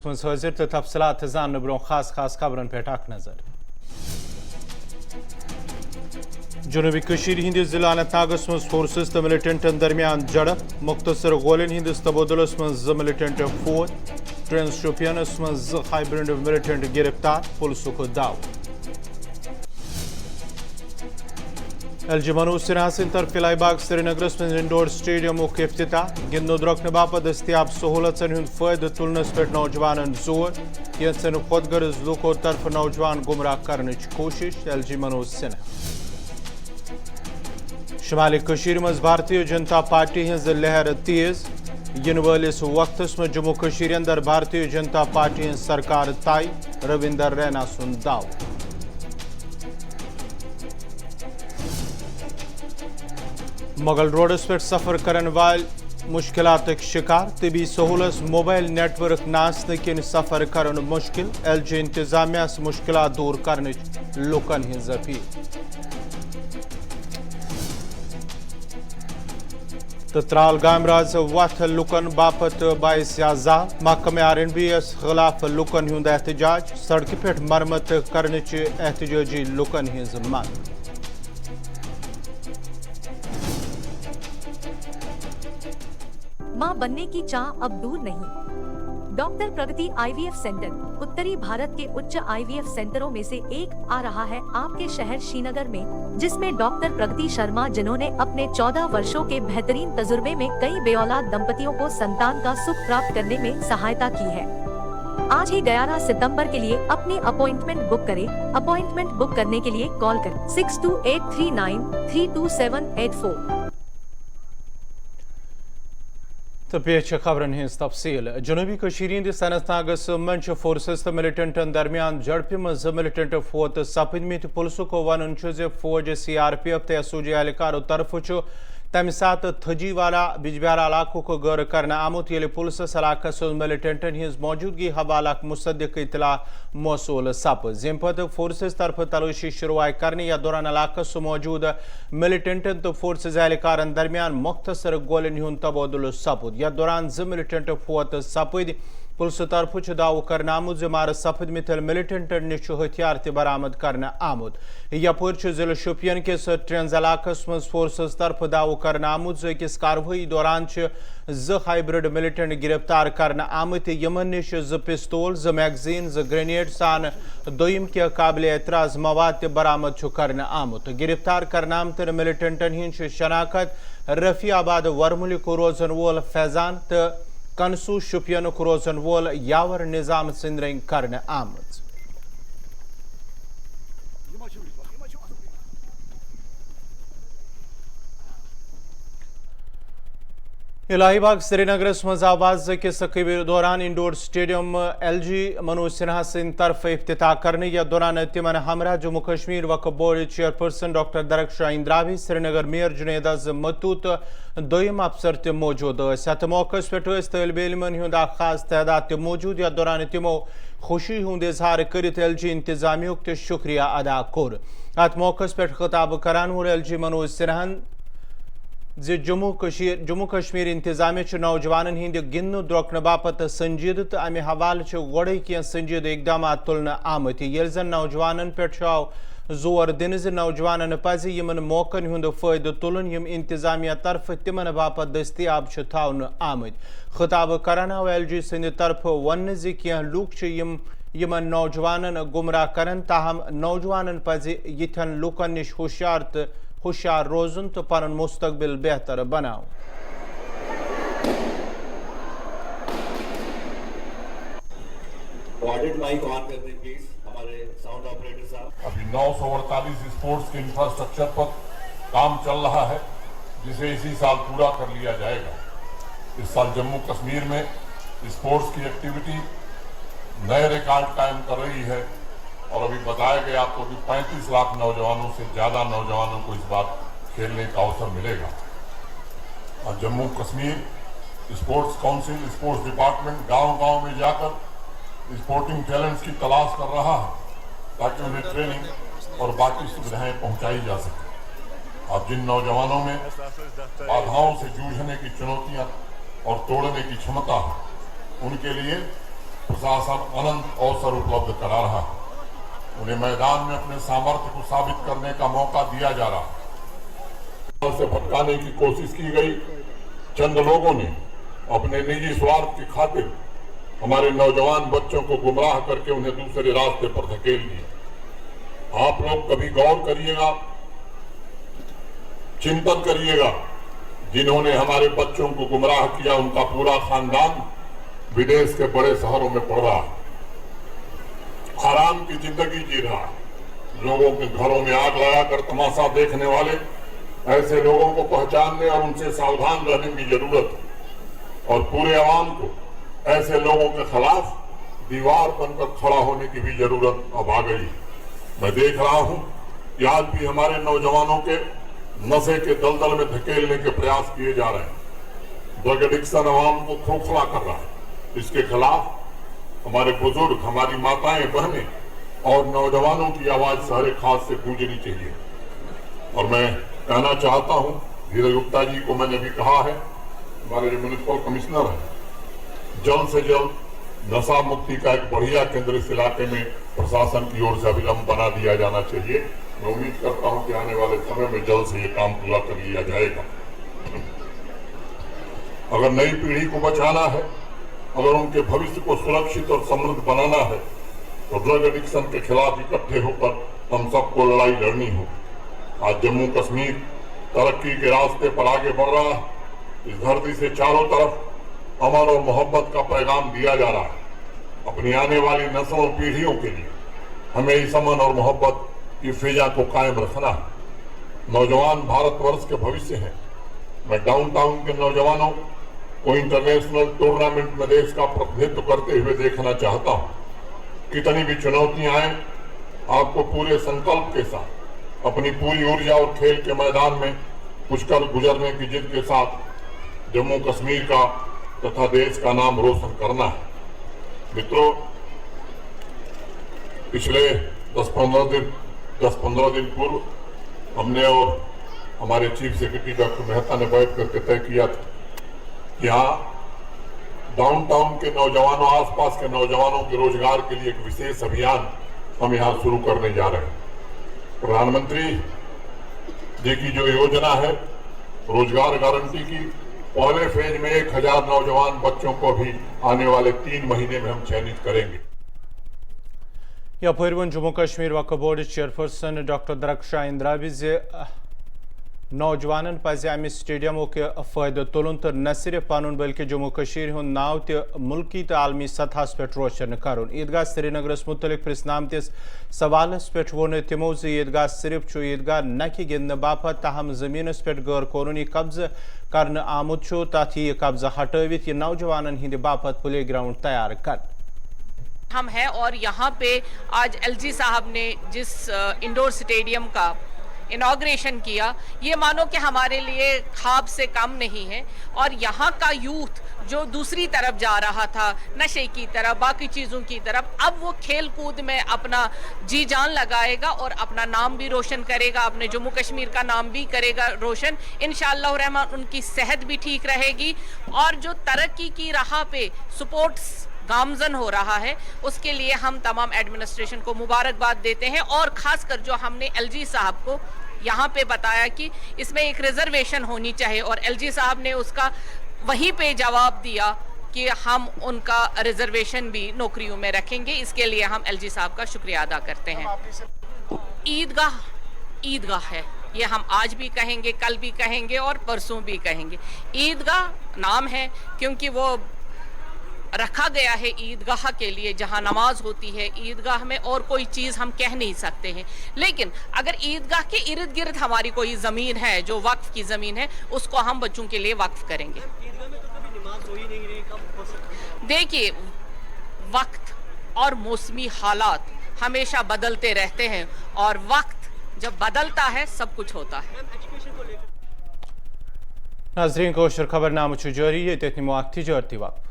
حاضر تو تفصیلات زان برون خاص خبرن پہ اخ نظر جنوبی کشیر ہندس ضلع اننت ناگس مز فورسز تو ملٹنٹن درمیان جڑپ مختصر گولین ہندس تبادلس مز ز ملٹنٹ فوت ٹرینس شوپینس مز ز ہائیبرنڈ ملٹنٹ گرفتار پولیسک دعو ایل جی منوج سنہا سند طرف فلائی باغ سری نگرس من انڈور سٹیڈیم افتتاح گندن درۄکنہٕ باپت دستیاب سہولتن ہند فائدہ تلنس پہ نوجوانن زور کینژن خود غرض لوکو طرف نوجوان گمراہ کرنچ کوشش ایل جی منوج سنہا شمالی کشیر مز بھارتیہ جنتا پارٹی ہز لہر تیز ین ولس وقتس مز جموں کشیر اندر بھارتیہ جنتا پارٹی ہز سرکار طے رویندر رینا سند دعو مغل روڈس پہ سفر کرن وال مشکلات شکار طبی سہولت موبائل نیٹ ورک ناسن کن سفر کرن مشکل ایل جی انتظامیہ مشکلات دور کرنے لوکن ہز اپیل تو ترال گام راز وتھ لکن باپت باعث عذاب محکمہ R&B یس خلاف لکن ہند احتجاج سڑکہ پہ مرمت کرنچ احتجاجی لکن ہز منگ ماں بننے کی چاہ اب دور نہیں۔ ڈاکٹر پرگتی آئی وی ایف سینٹر اتری بھارت کے اچ آئی وی ایف سینٹروں میں سے ایک آ رہا ہے آپ کے شہر شری نگر میں، جس میں ڈاکٹر پرگتی شرما جنہوں نے اپنے 14 ورشوں کے بہترین تجربے میں کئی بے اولاد دمپتیوں کو سنتان کا سکھ پراپت کرنے میں سہایتا کی ہے۔ آج ہی 11 ستمبر کے لیے اپنی اپوائنٹمنٹ بک کریں۔ اپوائنٹمنٹ بک کرنے کے لیے کال کریں 6283932784۔ تو پیش خبرن ہز تفصیل جنوبی کشیر ہندس اننت ناگس من فورسز تو ملٹنٹن درمیان جڑپہ مز ملٹنٹ فوت سپدمت پولیسک ون فوج CRPF تو SOG اہلکاروں طرف تمہ سات تھجی والا بجبیارہ علاقوں کو غور کرنا آمت یل پولیسس علاقس ملٹنٹن ہز موجودگی حوالہ مصدق اطلاع موصول سپز یم پتہ فورسز طرف تلاشی شروع کرنے یا دوران علاقس موجود ملٹنٹن تو فورسز اہلکارن درمیان مختصر گولن ہند تبادل سپد یا دوران ز ملٹنٹ فوت سپد پولیس طرف دعو کرنا آمت مار سپدمت ملٹنٹن نش ہتھیار تہ برآمد کرنا آمت یپور ضلع شوپین کس ٹرینز علاقس مز فورسز طرف دعو کرنا آمت أکس کاروٲیی دوران ز ہائیبرڈ ملٹنٹ گرفتار کرنا آمت یمن نش ز پستول ز میگزین ز گرینیڈ سان دویم کی قابل اعتراض مواد تہ برآمد کرنا آمت گرفتار کرنا آمتن ملٹنٹن ہند شناخت رفیع آباد ورملک روزن وول فیضان تو کنسو شپینک روزن وول یاور نظام سند رنگ کرنا آمت الہی باغ سری نگرس مز آواز کس دوران indoor stadium L G Manoj Sinha سند طرف افتتاح کرنے یا دوران تمن ہمراہ جموں کشمیر وقف بورڈ چیئرپرسن ڈاکٹر درخشاں اندراوی سری نگر میئر جنید متو تو دویم افسر تہ موجود ات موقع پہ طالب علمن ہند خاص تعداد تہ موجود یا دوران تمو خوشی ہند اظہار کرت ایل جی انتظامیہ تہ شکریہ ادا کور ات موقع پہ خطاب کران وول ایل جی منوج سنہن جموں کشمیر انتظامیہ نوجوانن ہند گندن درۄکنہٕ باپت سنجیدہ تو امہ حوالہ گوڑے کی سنجیدہ اقدامات تلنہ آمت یل زن نوجوانن پہ آو زور دن نوجوانن پزِ یمن موقعن ہند فائدہ تلن یم انتظامیہ طرف تمن باپت دستیاب تھاونہ آمت خطاب کران آو ایل جی سند طرف ون کی لوک یمن نوجوانن گمراہ کرن تاہم نوجوانن پزِ یتھن لوکن نش ہوشیار روزن تو پن مستقبل بہتر بناؤ ابھی 948 اسپورٹس کے انفراسٹرکچر پر کام چل رہا ہے جسے اسی سال پورا کر لیا جائے گا۔ اس سال جموں کشمیر میں اسپورٹس کی ایکٹیویٹی نئے ریکارڈ قائم کر رہی ہے اور ابھی بتایا گیا آپ کو کہ 35 لاکھ نوجوانوں سے زیادہ نوجوانوں کو اس بار کھیلنے کا اوسر ملے گا اور Jammu Kashmir sports council sports department گاؤں گاؤں میں جا کر اسپورٹنگ ٹیلنٹس کی تلاش کر رہا ہے تاکہ انہیں ٹریننگ اور باقی سویدھائیں پہنچائی جا سکیں اور جن نوجوانوں میں بادھاؤں سے جوجھنے کی چنوتیاں اور توڑنے کی چھمتا ہے ان کے لیے प्रशासन अनंत अवसर उपलब्ध करा रहा है। उन्हें मैदान में अपने सामर्थ्य को साबित करने का मौका दिया जा रहा है। से भटकाने की कोशिश की गई, चंद लोगों ने अपने निजी स्वार्थ की खातिर हमारे नौजवान बच्चों को गुमराह करके उन्हें दूसरे रास्ते पर धकेल दिया। आप लोग कभी गौर करिएगा, चिंतन करिएगा, जिन्होंने हमारे बच्चों को गुमराह किया उनका पूरा खानदान विदेश के बड़े शहरों में पड़ रहा है, आराम की जिंदगी जी रहा है। लोगों के घरों में आग लगाकर तमाशा देखने वाले ऐसे लोगों को पहचानने और उनसे सावधान रहने की जरूरत है और पूरे अवाम को ऐसे लोगों के खिलाफ दीवार बनकर खड़ा होने की भी जरूरत अब आ गई है। मैं देख रहा हूं कि आज भी हमारे नौजवानों के नशे के दलदल में धकेलने के प्रयास किए जा रहे हैं। ड्रग एडिक्शन अवाम को खोखला कर रहा है। इसके खिलाफ हमारे बुजुर्ग, हमारी माताएं, बहनें और नौजवानों की आवाज सारे खास से गूंजनी चाहिए। और मैं कहना चाहता हूं, धीरज गुप्ता जी को मैंने भी कहा है, हमारे जो म्युनिसिपल कमिश्नर हैं, जल्द से जल्द नशा मुक्ति का एक बढ़िया केंद्र इस इलाके में प्रशासन की ओर से अविलंब बना दिया जाना चाहिए। मैं उम्मीद करता हूं कि आने वाले समय में जल्द से ये काम पूरा कर लिया जाएगा। अगर नई पीढ़ी को बचाना है, अगर उनके भविष्य को सुरक्षित और समृद्ध बनाना है, तो ड्रग एडिक्शन के खिलाफ इकट्ठे होकर हम सबको लड़ाई लड़नी हो। आज जम्मू कश्मीर तरक्की के रास्ते पर आगे बढ़ रहा है। इस धरती से चारों तरफ अमन और मोहब्बत का पैगाम दिया जा रहा है। अपनी आने वाली नस्लों पीढ़ियों के लिए हमें इस अमन और मोहब्बत की फिजा को कायम रखना है। नौजवान भारतवर्ष के भविष्य हैं। मैं डाउनटाउन के नौजवानों को इंटरनेशनल टूर्नामेंट में देश का प्रतिनिधित्व करते हुए देखना चाहता हूं। कितनी भी चुनौतियां आए, आपको पूरे संकल्प के साथ अपनी पूरी ऊर्जा और खेल के मैदान में कुछ कर गुजरने की जिद के साथ जम्मू कश्मीर का तथा देश का नाम रोशन करना है। मित्रों, पिछले 10-15 दिन पूर्व हमने और हमारे चीफ सेक्रेटरी डॉक्टर मेहता ने बैठ करके तय किया था कि यहाँ डाउनटाउन के नौजवानों, आसपास के नौजवानों के रोजगार के लिए एक विशेष अभियान हम यहाँ शुरू करने जा रहे हैं। प्रधानमंत्री जी की जो योजना है रोजगार गारंटी की, पहले फेज में 1000 नौजवान बच्चों को भी आने वाले 3 महीने में हम चयनित करेंगे। यपरवन Jammu Kashmir Waqf board chairperson doctor Darakhshan Andrabi नौजवान पज अमि स्टेडियमों के फायदे तुलन तो न सिर्फ पन बल्कि जम्मू कश्मीर हुंद नाव तो मुल्की तो आलमी सतह पे रोशन करुन। ईदगाह श्रीनगरस मुतलिक प्रिस्न आमतिस सवालस पे वोन तिमो ईदगाह सिर्फ ईदगाह न कि गिंदने बापत तहम जमीनस पे गैर कानूनी कब्जे कर आमुत तथ यह कब्जा हटवित यह नौजवान हिंद बापत प्ले ग्राउंड तैयार कर हम हैं। और यहाँ पे आज एलजी साहब ने जिस इंडोर स्टेडियम का इनॉग्रेशन किया, ये मानो कि हमारे लिए ख्वाब से कम नहीं है। और यहाँ का यूथ जो दूसरी तरफ जा रहा था, नशे की तरफ, बाकी चीज़ों की तरफ, अब वो खेल कूद में अपना जी जान लगाएगा और अपना नाम भी रोशन करेगा, अपने जम्मू कश्मीर का नाम भी करेगा रोशन। इंशाअल्लाह रहमान उनकी सेहत भी ठीक रहेगी और जो तरक्की की राह पे स्पोर्ट्स गामजन हो रहा है उसके लिए हम तमाम एडमिनिस्ट्रेशन को मुबारकबाद देते हैं। और खासकर जो हमने एलजी साहब को यहाँ पे बताया कि इसमें एक रिजर्वेशन होनी चाहिए और एलजी साहब ने उसका वहीं पे जवाब दिया कि हम उनका रिजर्वेशन भी नौकरियों में रखेंगे। इसके लिए हम एलजी साहब का शुक्रिया अदा करते हैं। ईदगाह है, ये हम आज भी कहेंगे, कल भी कहेंगे और परसों भी कहेंगे। ईदगाह नाम है क्योंकि वो रखा गया है ईदगाह के लिए, जहां नमाज होती है। ईदगाह में और कोई चीज़ हम कह नहीं सकते हैं। लेकिन अगर ईदगाह के इर्द गिर्द हमारी कोई ज़मीन है जो वक्फ की ज़मीन है, उसको हम बच्चों के लिए वक्फ करेंगे। देखिए, वक्त और मौसमी हालात हमेशा बदलते रहते हैं और वक्त जब बदलता है सब कुछ होता है। नाज़रीन, कोशर खबरनामा जारी है, तजरती वक्त